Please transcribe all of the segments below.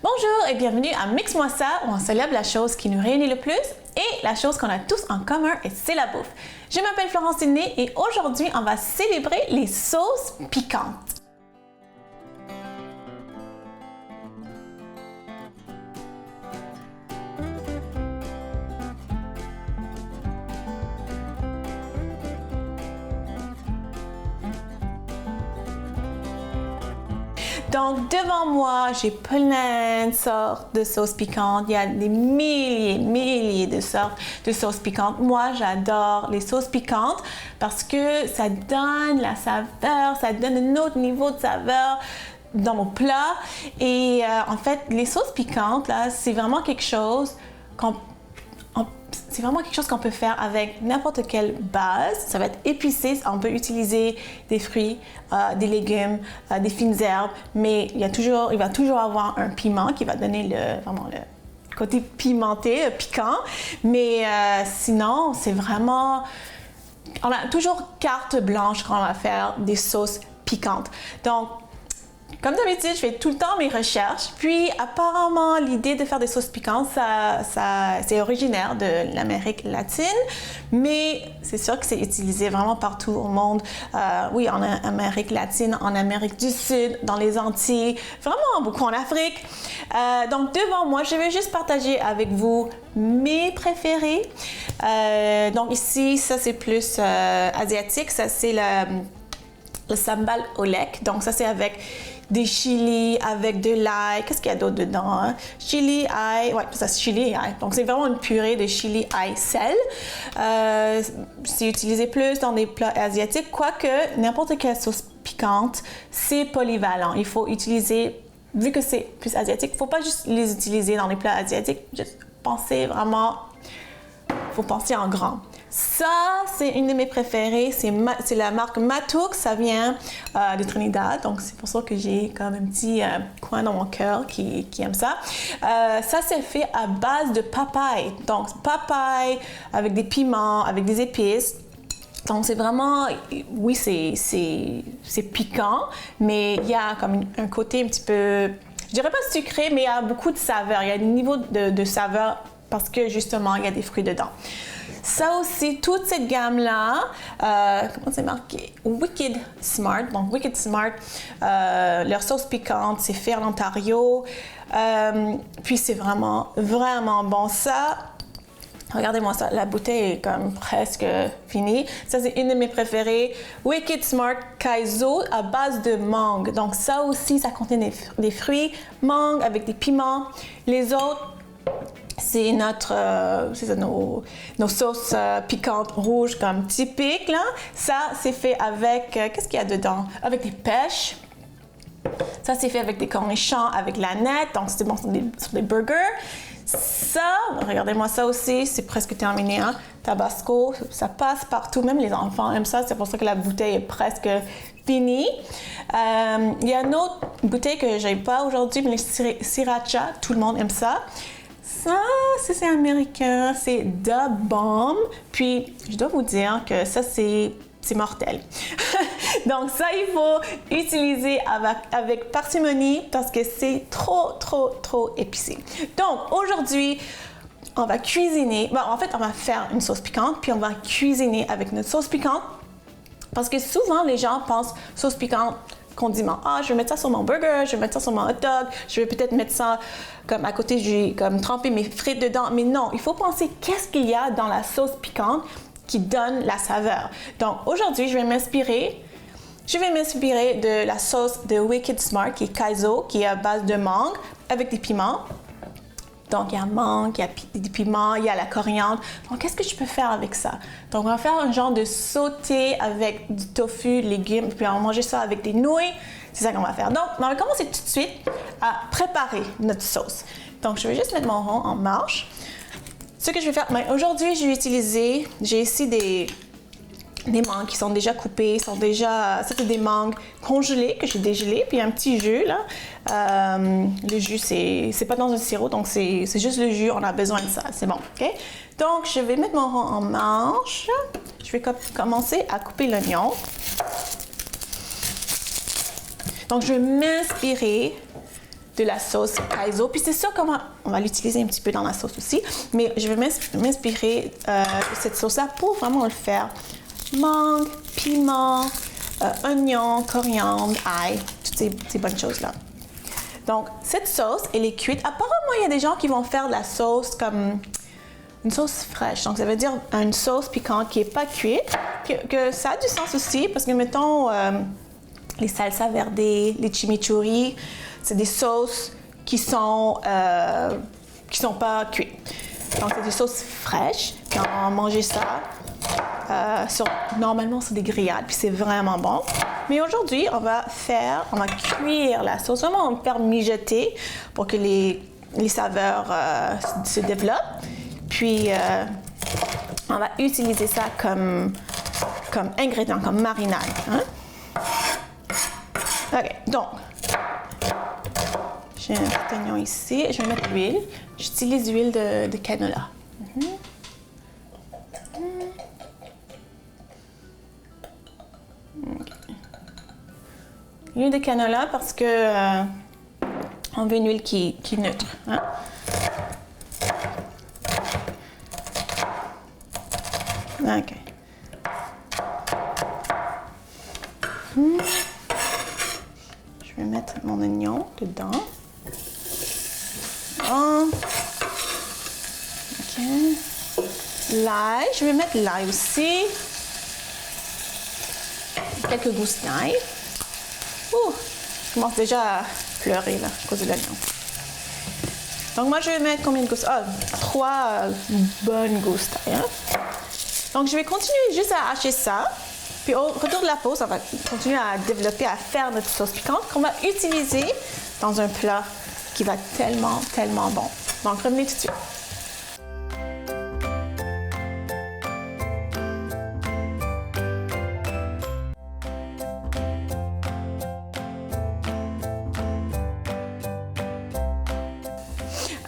Bonjour et bienvenue à Mix-moi ça, où on célèbre la chose qui nous réunit le plus et la chose qu'on a tous en commun, et c'est la bouffe. Je m'appelle Florence Sidney et aujourd'hui, on va célébrer les sauces piquantes. Donc, devant moi, j'ai plein de sortes de sauces piquantes. Il y a des milliers de sortes de sauces piquantes. Moi, j'adore les sauces piquantes parce que ça donne la saveur, ça donne un autre niveau de saveur dans mon plat. Et en fait, les sauces piquantes, là, c'est vraiment quelque chose qu'on peut faire avec n'importe quelle base. Ça va être épicé. On peut utiliser des fruits, des légumes, des fines herbes, mais il va toujours avoir un piment qui va donner le côté pimenté, piquant. Mais sinon, c'est vraiment... On a toujours carte blanche quand on va faire des sauces piquantes. Donc, comme d'habitude, je fais tout le temps mes recherches. Puis, apparemment, l'idée de faire des sauces piquantes, c'est originaire de l'Amérique latine. Mais c'est sûr que c'est utilisé vraiment partout au monde. Oui, en Amérique latine, en Amérique du Sud, dans les Antilles, vraiment beaucoup en Afrique. Donc, devant moi, je vais juste partager avec vous mes préférés. Donc, ici, ça, c'est plus asiatique. Ça, c'est le sambal olek. Donc, ça, c'est avec des chilis, avec de l'ail. Qu'est-ce qu'il y a d'autre dedans? Hein? Chili, ail. Ouais, ça, c'est chili et ail. Donc, c'est vraiment une purée de chili, ail, sel. C'est utilisé plus dans des plats asiatiques, quoique n'importe quelle sauce piquante, c'est polyvalent. Il faut utiliser, vu que c'est plus asiatique, il ne faut pas juste les utiliser dans les plats asiatiques. Juste penser vraiment, il faut penser en grand. Ça, c'est une de mes préférées, c'est la marque Matuk, ça vient de Trinidad, donc c'est pour ça que j'ai comme un petit coin dans mon cœur qui aime ça. Ça, c'est fait à base de papaye, donc papaye avec des piments, avec des épices. Donc, c'est vraiment, oui, c'est piquant, mais il y a comme un côté un petit peu, je dirais pas sucré, mais il y a beaucoup de saveur, il y a des niveaux de saveur parce que justement, il y a des fruits dedans. Ça aussi, toute cette gamme-là, comment c'est marqué? Wicked Smart. Donc, Wicked Smart, leur sauce piquante, c'est fait en Ontario. Puis, c'est vraiment, vraiment bon. Ça, regardez-moi ça, la bouteille est comme presque finie. Ça, c'est une de mes préférées. Wicked Smart Kaizo à base de mangue. Donc, ça aussi, ça contient des fruits, mangue avec des piments. Les autres, c'est nos sauces piquantes rouges comme typiques, là. Ça, c'est fait avec, qu'est-ce qu'il y a dedans? Avec des pêches. Ça, c'est fait avec des cornichons, avec la nette. Donc, c'est bon sur des burgers. Ça, regardez-moi ça aussi, c'est presque terminé, hein? Tabasco, ça passe partout. Même les enfants aiment ça. C'est pour ça que la bouteille est presque finie. Il y a une autre bouteille que je n'ai pas aujourd'hui, mais le sriracha. Tout le monde aime ça. Ça, c'est américain, c'est Da Bomb. Puis, je dois vous dire que ça, c'est mortel. Donc, ça, il faut utiliser avec parcimonie parce que c'est trop épicé. Donc, aujourd'hui, on va cuisiner. Bon, en fait, on va faire une sauce piquante, puis on va cuisiner avec notre sauce piquante. Parce que souvent, les gens pensent sauce piquante, condiment. Ah, je vais mettre ça sur mon burger, je vais mettre ça sur mon hot dog, je vais peut-être mettre ça comme à côté, je vais comme tremper mes frites dedans. Mais non, il faut penser qu'est-ce qu'il y a dans la sauce piquante qui donne la saveur. Donc aujourd'hui, je vais m'inspirer de la sauce de Wicked Smart qui est Kaizo, qui est à base de mangue avec des piments. Donc, il y a mangue, il y a des piments, il y a la coriandre. Donc, qu'est-ce que je peux faire avec ça? Donc, on va faire un genre de sauté avec du tofu, légumes, puis on va manger ça avec des nouilles. C'est ça qu'on va faire. Donc, on va commencer tout de suite à préparer notre sauce. Donc, je vais juste mettre mon rond en marche. Ce que je vais faire, aujourd'hui, j'ai ici des mangues qui sont déjà coupées, ça c'est des mangues congelées que j'ai dégelées, puis un petit jus là. Le jus c'est pas dans un sirop, donc c'est juste le jus, on a besoin de ça, c'est bon, ok? Donc je vais mettre mon rond en manche, je vais commencer à couper l'oignon. Donc je vais m'inspirer de la sauce Kaizo. Puis c'est sûr qu'on va l'utiliser un petit peu dans la sauce aussi, mais je vais m'inspirer de cette sauce-là pour vraiment le faire. Mangue, piment, oignon, coriandre, ail, toutes ces bonnes choses-là. Donc, cette sauce, elle est cuite. Apparemment, il y a des gens qui vont faire de la sauce comme une sauce fraîche. Donc, ça veut dire une sauce piquante qui n'est pas cuite, que ça a du sens aussi, parce que, mettons, les salsa verde, les chimichurri, c'est des sauces qui sont pas cuites. Donc, c'est des sauces fraîches. Puis, on va manger ça. Normalement, c'est des grillades, puis c'est vraiment bon. Mais aujourd'hui, on va cuire la sauce, vraiment on va faire mijoter pour que les saveurs se développent. Puis, on va utiliser ça comme ingrédient, comme marinade. Hein? OK, donc, j'ai un petit oignon ici. Je vais mettre l'huile. J'utilise l'huile de canola. L'huile de canola parce que on veut une huile qui est neutre. Hein? OK. Je vais mettre mon oignon dedans. OK. L'ail, je vais mettre l'ail aussi. Quelques gousses d'ail. Ouh, je commence déjà à pleurer là, à cause de l'oignon. Donc moi, je vais mettre combien de gousses? 3 bonnes gousses d'ail. Hein? Donc je vais continuer juste à hacher ça. Puis au retour de la pause, on va continuer à développer, à faire notre sauce piquante qu'on va utiliser dans un plat qui va tellement, tellement bon. Donc revenez tout de suite.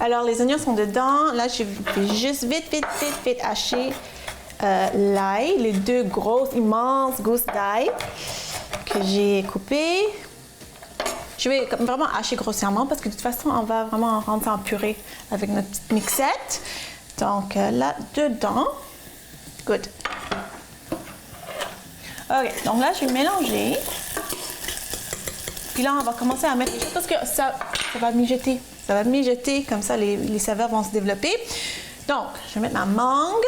Alors, les oignons sont dedans. Là, je vais juste vite hacher l'ail, les 2 grosses, immenses gousses d'ail que j'ai coupées. Je vais vraiment hacher grossièrement parce que de toute façon, on va vraiment rendre ça en purée avec notre petite mixette. Donc, là, dedans. Good. OK, donc là, je vais mélanger. Puis là, on va commencer à mettre les choses parce que ça va mijoter. Ça va mijoter, comme ça, les saveurs vont se développer. Donc, je vais mettre ma mangue.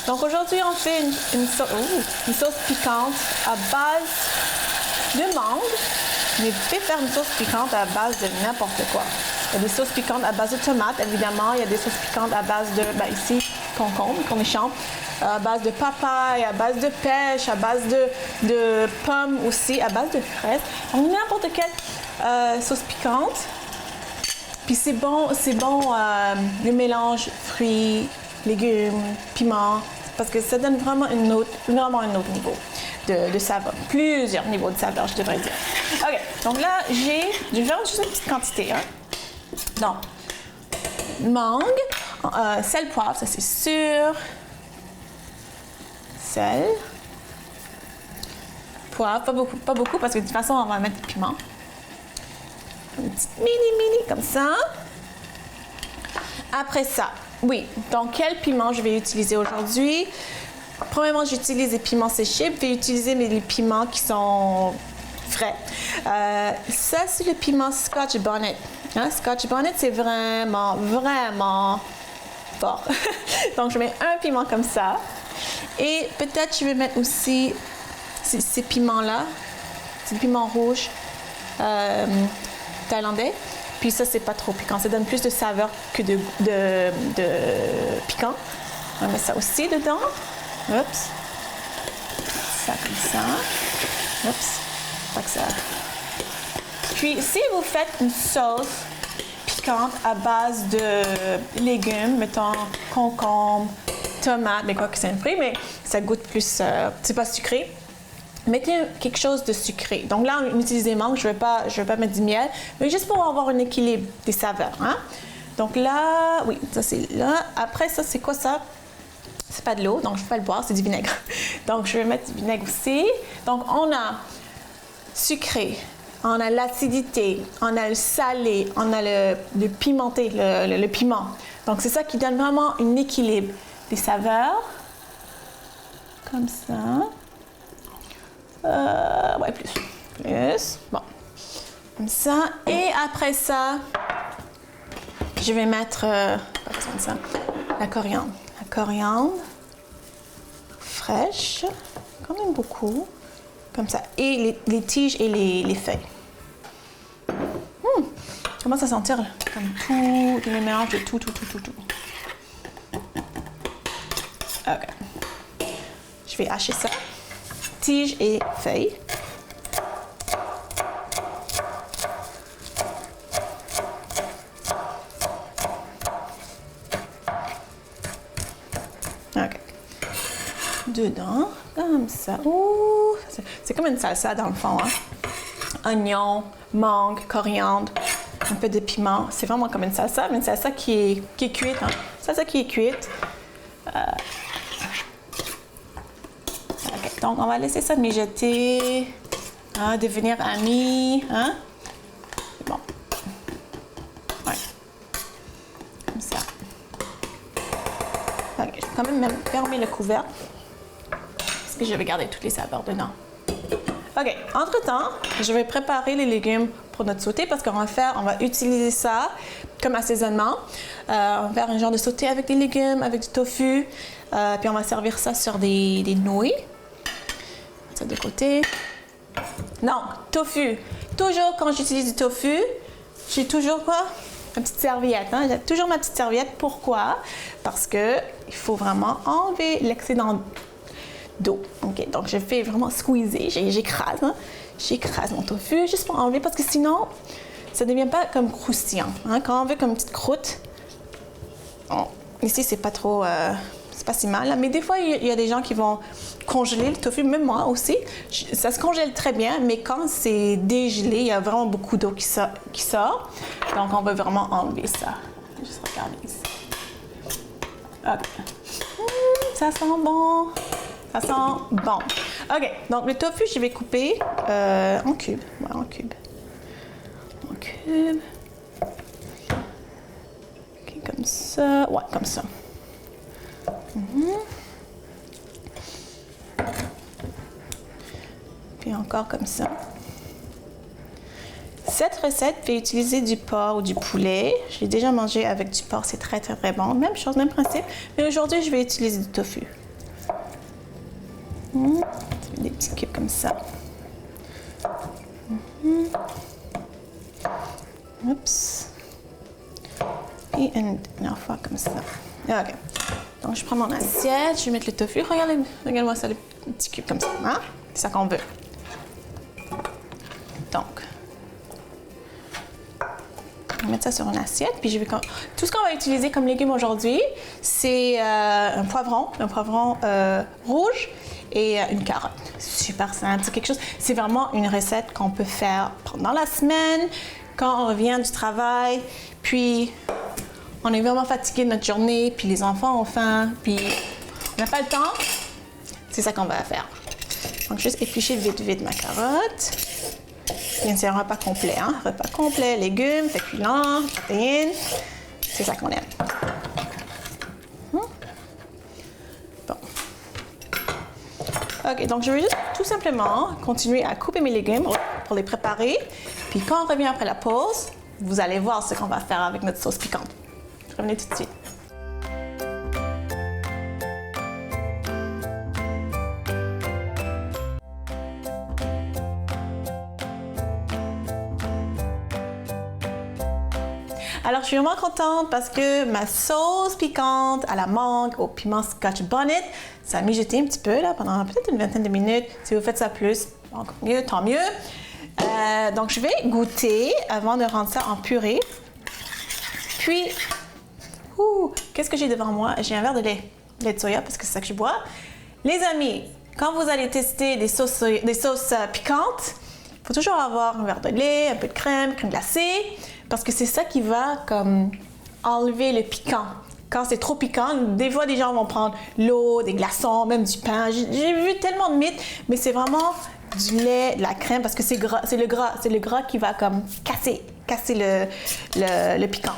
Donc, aujourd'hui, on fait une sauce piquante à base de mangue. Mais vous pouvez faire une sauce piquante à base de n'importe quoi. Il y a des sauces piquantes à base de tomates, évidemment. Il y a des sauces piquantes à base de, ici, concombre, cornichons. À base de papaye, à base de pêche, à base de pommes aussi, à base de fraises. Donc, n'importe quelle sauce piquante. Puis c'est bon le mélange fruits, légumes, piments, parce que ça donne vraiment un autre niveau de saveur. Plusieurs niveaux de saveur, je devrais dire. OK, donc là, je vais faire juste une petite quantité. Hein? Donc, mangue, sel, poivre, ça c'est sûr. Sel, poivre, pas beaucoup parce que de toute façon on va mettre du piment. Une petite mini comme ça. Après ça, oui, donc quel piment je vais utiliser aujourd'hui? Premièrement, j'utilise des piments séchés, je vais utiliser les piments qui sont frais. Ça, c'est le piment Scotch Bonnet. Hein? Scotch Bonnet, c'est vraiment fort. Donc, je mets un piment comme ça. Et peut-être je vais mettre aussi ces piments-là, ces piments rouges thaïlandais. Puis ça, c'est pas trop piquant. Ça donne plus de saveur que de piquant. On va mettre ça aussi dedans. Oups. Ça comme ça. Oups. Pas que ça. Puis, si vous faites une sauce piquante à base de légumes, mettons concombre, tomate, mais quoi que c'est un fruit, mais ça goûte plus, c'est pas sucré. Mettez quelque chose de sucré. Donc là, on utilise des mangues, je vais pas mettre du miel, mais juste pour avoir un équilibre des saveurs. Hein? Donc là, oui, ça c'est là. Après ça, c'est quoi ça? C'est pas de l'eau, donc je ne vais pas le boire, c'est du vinaigre. Donc je vais mettre du vinaigre aussi. Donc on a sucré, on a l'acidité, on a le salé, on a le pimenté, le piment. Donc, c'est ça qui donne vraiment un équilibre des saveurs. Comme ça. Ouais, plus. Bon. Comme ça. Et après ça, je vais mettre, pas besoin de ça, la coriandre. La coriandre fraîche, quand même beaucoup. Comme ça. Et les tiges et les feuilles. Comment ça sentir là? Comme tout, le mélange de tout. Ok. Je vais hacher ça. Tiges et feuilles. Ok. Dedans, comme ça. Ouh, c'est comme une salsa dans le fond. Hein? Oignon, mangue, coriandre, un peu de piment. C'est vraiment comme une salsa, mais une salsa qui est cuite. Hein? Salsa qui est cuite. Okay. Donc, on va laisser ça mijoter, hein, devenir amis. Hein? C'est bon. Ouais. Comme ça. Okay. Je vais quand même fermer le couvercle parce que je vais garder toutes les saveurs dedans. OK. Entre-temps, je vais préparer les légumes pour notre sauté parce qu'on va utiliser ça comme assaisonnement. On va faire un genre de sauté avec des légumes, avec du tofu. Puis on va servir ça sur des nouilles. Ça de côté. Donc, tofu. Toujours quand j'utilise du tofu, j'ai toujours quoi? Ma petite serviette. Hein? J'ai toujours ma petite serviette. Pourquoi? Parce que il faut vraiment enlever l'excédent d'eau. OK, donc je fais vraiment squeezer, j'écrase. Hein? J'écrase mon tofu juste pour enlever parce que sinon, ça ne devient pas comme croustillant. Hein? Quand on veut comme une petite croûte, ici, c'est pas trop... c'est pas si mal. Là. Mais des fois, il y a des gens qui vont congeler le tofu, même moi aussi. Ça se congèle très bien, mais quand c'est dégelé, il y a vraiment beaucoup d'eau qui sort. Donc, on va vraiment enlever ça. Juste regarder ici. OK. Ça sent bon. Ça sent bon. OK. Donc, le tofu, je vais couper en cubes. Ouais, en cubes. En cubes. OK, comme ça. Ouais, comme ça. Puis encore comme ça. Cette recette peut utiliser du porc ou du poulet. J'ai déjà mangé avec du porc, c'est très très très bon. Même chose, même principe. Mais aujourd'hui, je vais utiliser du tofu. Des petits cubes comme ça. Oups. Et une dernière fois comme ça. OK. Donc, je prends mon assiette, je vais mettre le tofu. Regarde-moi ça, les petits cubes comme ça. Hein? C'est ça qu'on veut. Donc, on va mettre ça sur une assiette. Puis, tout ce qu'on va utiliser comme légumes aujourd'hui, c'est un poivron rouge et une carotte. Super simple. C'est quelque chose. C'est vraiment une recette qu'on peut faire pendant la semaine, quand on revient du travail. Puis, on est vraiment fatigué de notre journée, puis les enfants ont faim, puis on n'a pas le temps. C'est ça qu'on va faire. Donc, juste éplucher vite ma carotte. Bien, c'est un repas complet, hein? Repas complet, légumes, féculents, protéines. C'est ça qu'on aime. Bon. OK, donc je vais juste tout simplement continuer à couper mes légumes pour les préparer. Puis quand on revient après la pause, vous allez voir ce qu'on va faire avec notre sauce piquante. Revenez tout de suite. Alors, je suis vraiment contente parce que ma sauce piquante à la mangue, au piment Scotch Bonnet, ça a mijoté un petit peu là, pendant peut-être une vingtaine de minutes. Si vous faites ça plus, encore mieux, tant mieux. Donc, je vais goûter avant de rendre ça en purée. Puis, qu'est-ce que j'ai devant moi? J'ai un verre de lait de soya parce que c'est ça que je bois. Les amis, quand vous allez tester des sauces piquantes, il faut toujours avoir un verre de lait, un peu de crème glacée, parce que c'est ça qui va comme enlever le piquant. Quand c'est trop piquant, des fois, des gens vont prendre l'eau, des glaçons, même du pain. J'ai vu tellement de mythes, mais c'est vraiment du lait, de la crème, parce que c'est gras, c'est le gras qui va comme casser le piquant.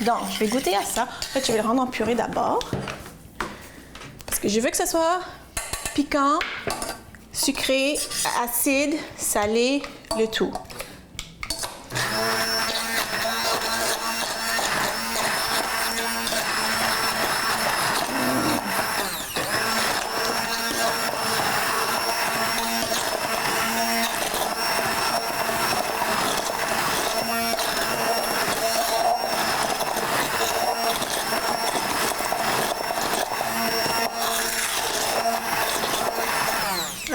Donc, je vais goûter à ça. En fait, je vais le rendre en purée d'abord. Parce que je veux que ce soit piquant, sucré, acide, salé, le tout.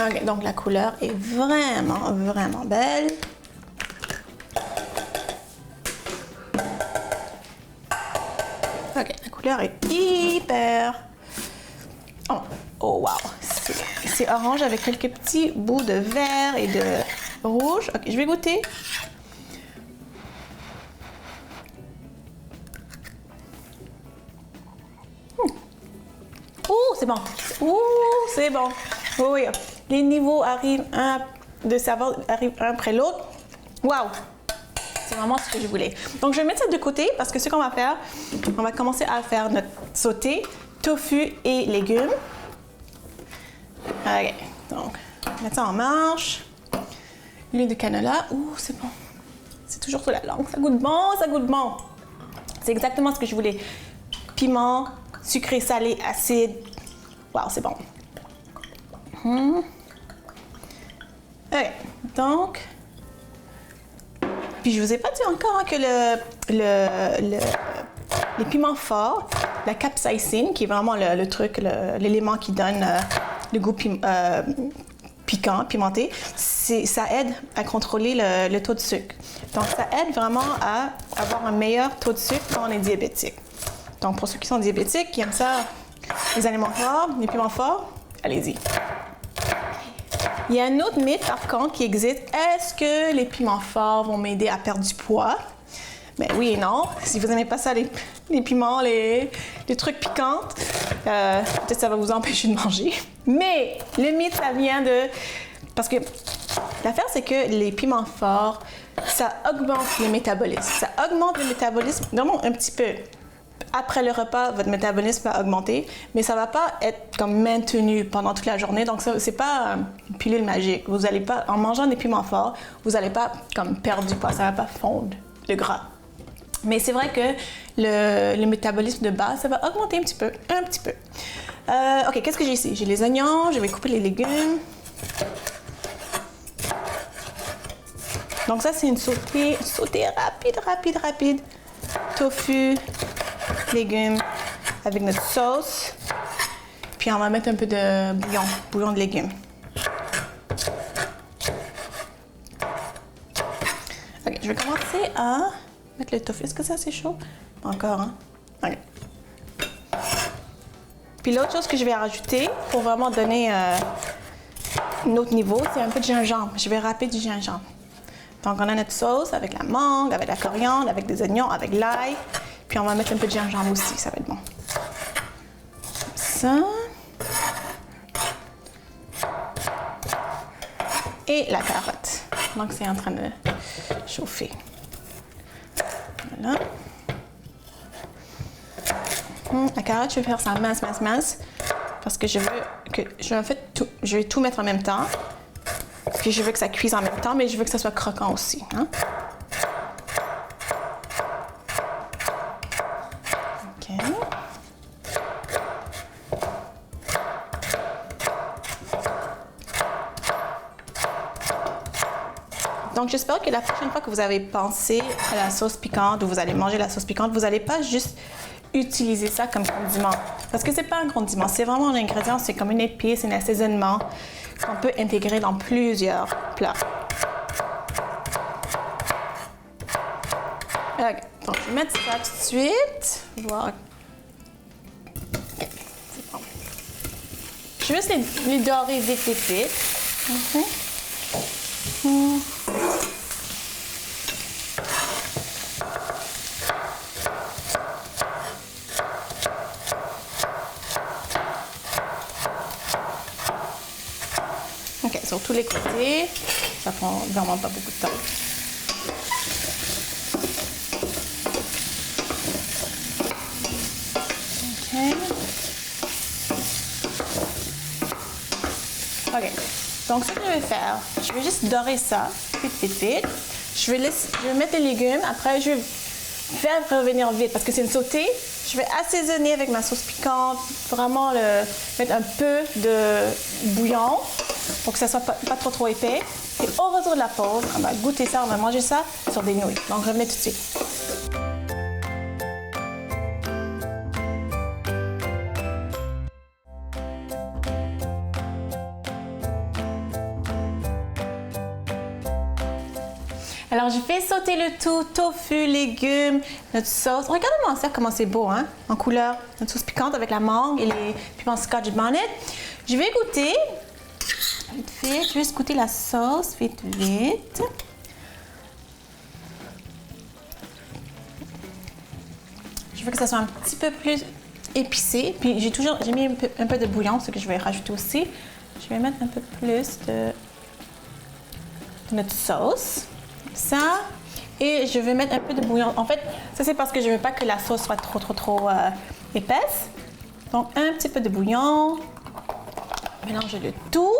Okay, donc la couleur est vraiment, vraiment belle. Ok, la couleur est hyper... Oh wow! C'est orange avec quelques petits bouts de vert et de rouge. Ok, je vais goûter. Ouh, c'est bon! Ouh, c'est bon! Oui, oui. Les niveaux arrivent de saveur arrivent un après l'autre. Waouh! C'est vraiment ce que je voulais. Donc, je vais mettre ça de côté parce que ce qu'on va faire, on va commencer à faire notre sauté, tofu et légumes. OK. Donc, mettre ça en marche. L'huile de canola. Ouh, c'est bon. C'est toujours sur la langue. Ça goûte bon, ça goûte bon. C'est exactement ce que je voulais. Piment, sucré, salé, acide. Waouh, c'est bon. OK. Donc, puis je vous ai pas dit encore que les piments forts, la capsaïcine, qui est vraiment le truc, l'élément qui donne le goût piquant, pimenté, ça aide à contrôler le taux de sucre. Donc, ça aide vraiment à avoir un meilleur taux de sucre quand on est diabétique. Donc, pour ceux qui sont diabétiques, qui aiment ça, les aliments forts, les piments forts, allez-y. Il y a un autre mythe, par contre, qui existe. Est-ce que les piments forts vont m'aider à perdre du poids? Ben oui et non. Si vous n'aimez pas ça, les piments, les trucs piquants, peut-être que ça va vous empêcher de manger. Mais le mythe, ça vient de... Parce que l'affaire, c'est que les piments forts, ça augmente le métabolisme. Ça augmente le métabolisme, vraiment un petit peu. Après le repas, votre métabolisme va augmenter, mais ça ne va pas être comme maintenu pendant toute la journée. Donc, ce n'est pas une pilule magique. Vous allez pas, en mangeant des piments forts, vous n'allez pas comme perdre du poids. Ça ne va pas fondre le gras. Mais c'est vrai que le métabolisme de base, ça va augmenter un petit peu. OK, qu'est-ce que j'ai ici? J'ai les oignons, je vais couper les légumes. Donc ça, c'est une sautée rapide. Tofu, légumes avec notre sauce. Puis on va mettre un peu de bouillon de légumes. OK, je vais commencer à mettre le tofu. Est-ce que ça, c'est chaud? Encore, hein? OK. Puis l'autre chose que je vais rajouter pour vraiment donner un autre niveau, c'est un peu de gingembre. Je vais râper du gingembre. Donc, on a notre sauce avec la mangue, avec la coriandre, avec des oignons, avec l'ail. Puis, on va mettre un peu de gingembre aussi, ça va être bon. Comme ça. Et la carotte. Donc, c'est en train de chauffer. Voilà. La carotte, je vais faire ça mince. Parce que je vais tout mettre en même temps. Puis je veux que ça cuise en même temps, mais je veux que ça soit croquant aussi. Hein? OK. Donc, j'espère que la prochaine fois que vous avez pensé à la sauce piquante ou vous allez manger la sauce piquante, vous n'allez pas juste utiliser ça comme condiment. Parce que c'est pas un condiment, c'est vraiment un ingrédient, c'est comme une épice, un assaisonnement qu'on peut intégrer dans plusieurs plats. OK, donc je vais mettre ça tout de suite. Voir. Okay, c'est bon. Je vais juste les dorer vite. OK, so sur tous les côtés. Ça prend vraiment pas beaucoup de temps. OK. Donc, ce que je vais faire, je vais juste dorer ça, vite. Je vais mettre les légumes. Après, je vais faire revenir vite parce que c'est une sautée. Je vais assaisonner avec ma sauce piquante, vraiment mettre un peu de bouillon pour que ça soit pas trop épais. Et au retour de la pause, on va goûter ça, on va manger ça sur des nouilles. Donc, revenez tout de suite. Alors, je fais sauter le tout, tofu, légumes, notre sauce. Regardez-moi ça, comment c'est beau, hein, en couleur. Notre sauce piquante avec la mangue et les piments Scotch bonnet. Je vais goûter, vite fait, je vais juste goûter la sauce, vite. Je veux que ça soit un petit peu plus épicé. Puis j'ai mis un peu de bouillon, ce que je vais rajouter aussi. Je vais mettre un peu plus de notre sauce. Ça, et je vais mettre un peu de bouillon. En fait, ça c'est parce que je ne veux pas que la sauce soit trop épaisse. Donc, un petit peu de bouillon. Mélanger le tout.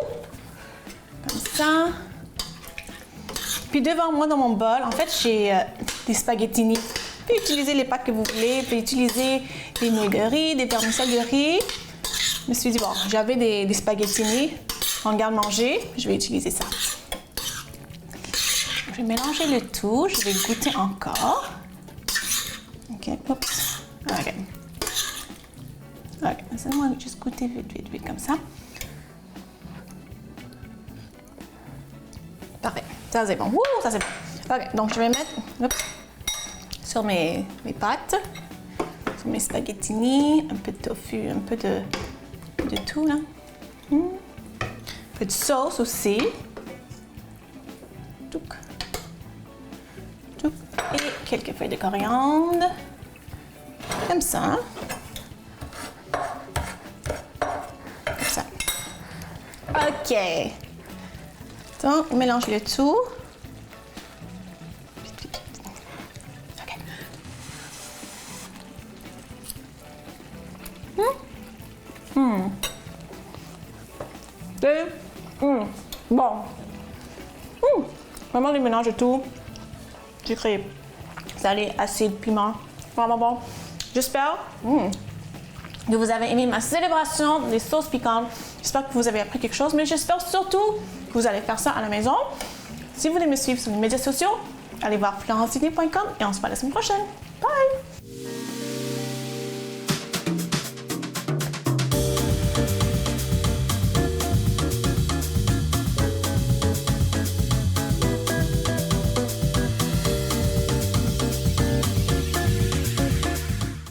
Comme ça. Puis devant moi, dans mon bol, en fait, j'ai des spaghettini. Vous pouvez utiliser les pâtes que vous voulez. Vous pouvez utiliser des nouilles de riz, des vermicelles de riz. Je me suis dit, bon, j'avais des spaghettini en garde-manger. Je vais utiliser ça. Je vais mélanger le tout. Je vais goûter encore. OK. Oups. OK. OK. Laissez-moi juste goûter vite, comme ça. Parfait. Ça, c'est bon. Ouh, ça, c'est bon. OK. Donc, je vais mettre sur mes pâtes, sur mes spaghettini, un peu de tofu, un peu de tout, là. Un peu de sauce aussi. Et quelques feuilles de coriandre. Comme ça. Comme ça. OK. Donc, on mélange le tout. OK. Bon. Vraiment, les mélanges de tout. Sucré, salé, acide, piment. Vraiment bon. J'espère que vous avez aimé ma célébration des sauces piquantes. J'espère que vous avez appris quelque chose, mais j'espère surtout que vous allez faire ça à la maison. Si vous voulez me suivre sur les médias sociaux, allez voir florencedini.com et on se voit la semaine prochaine. Bye!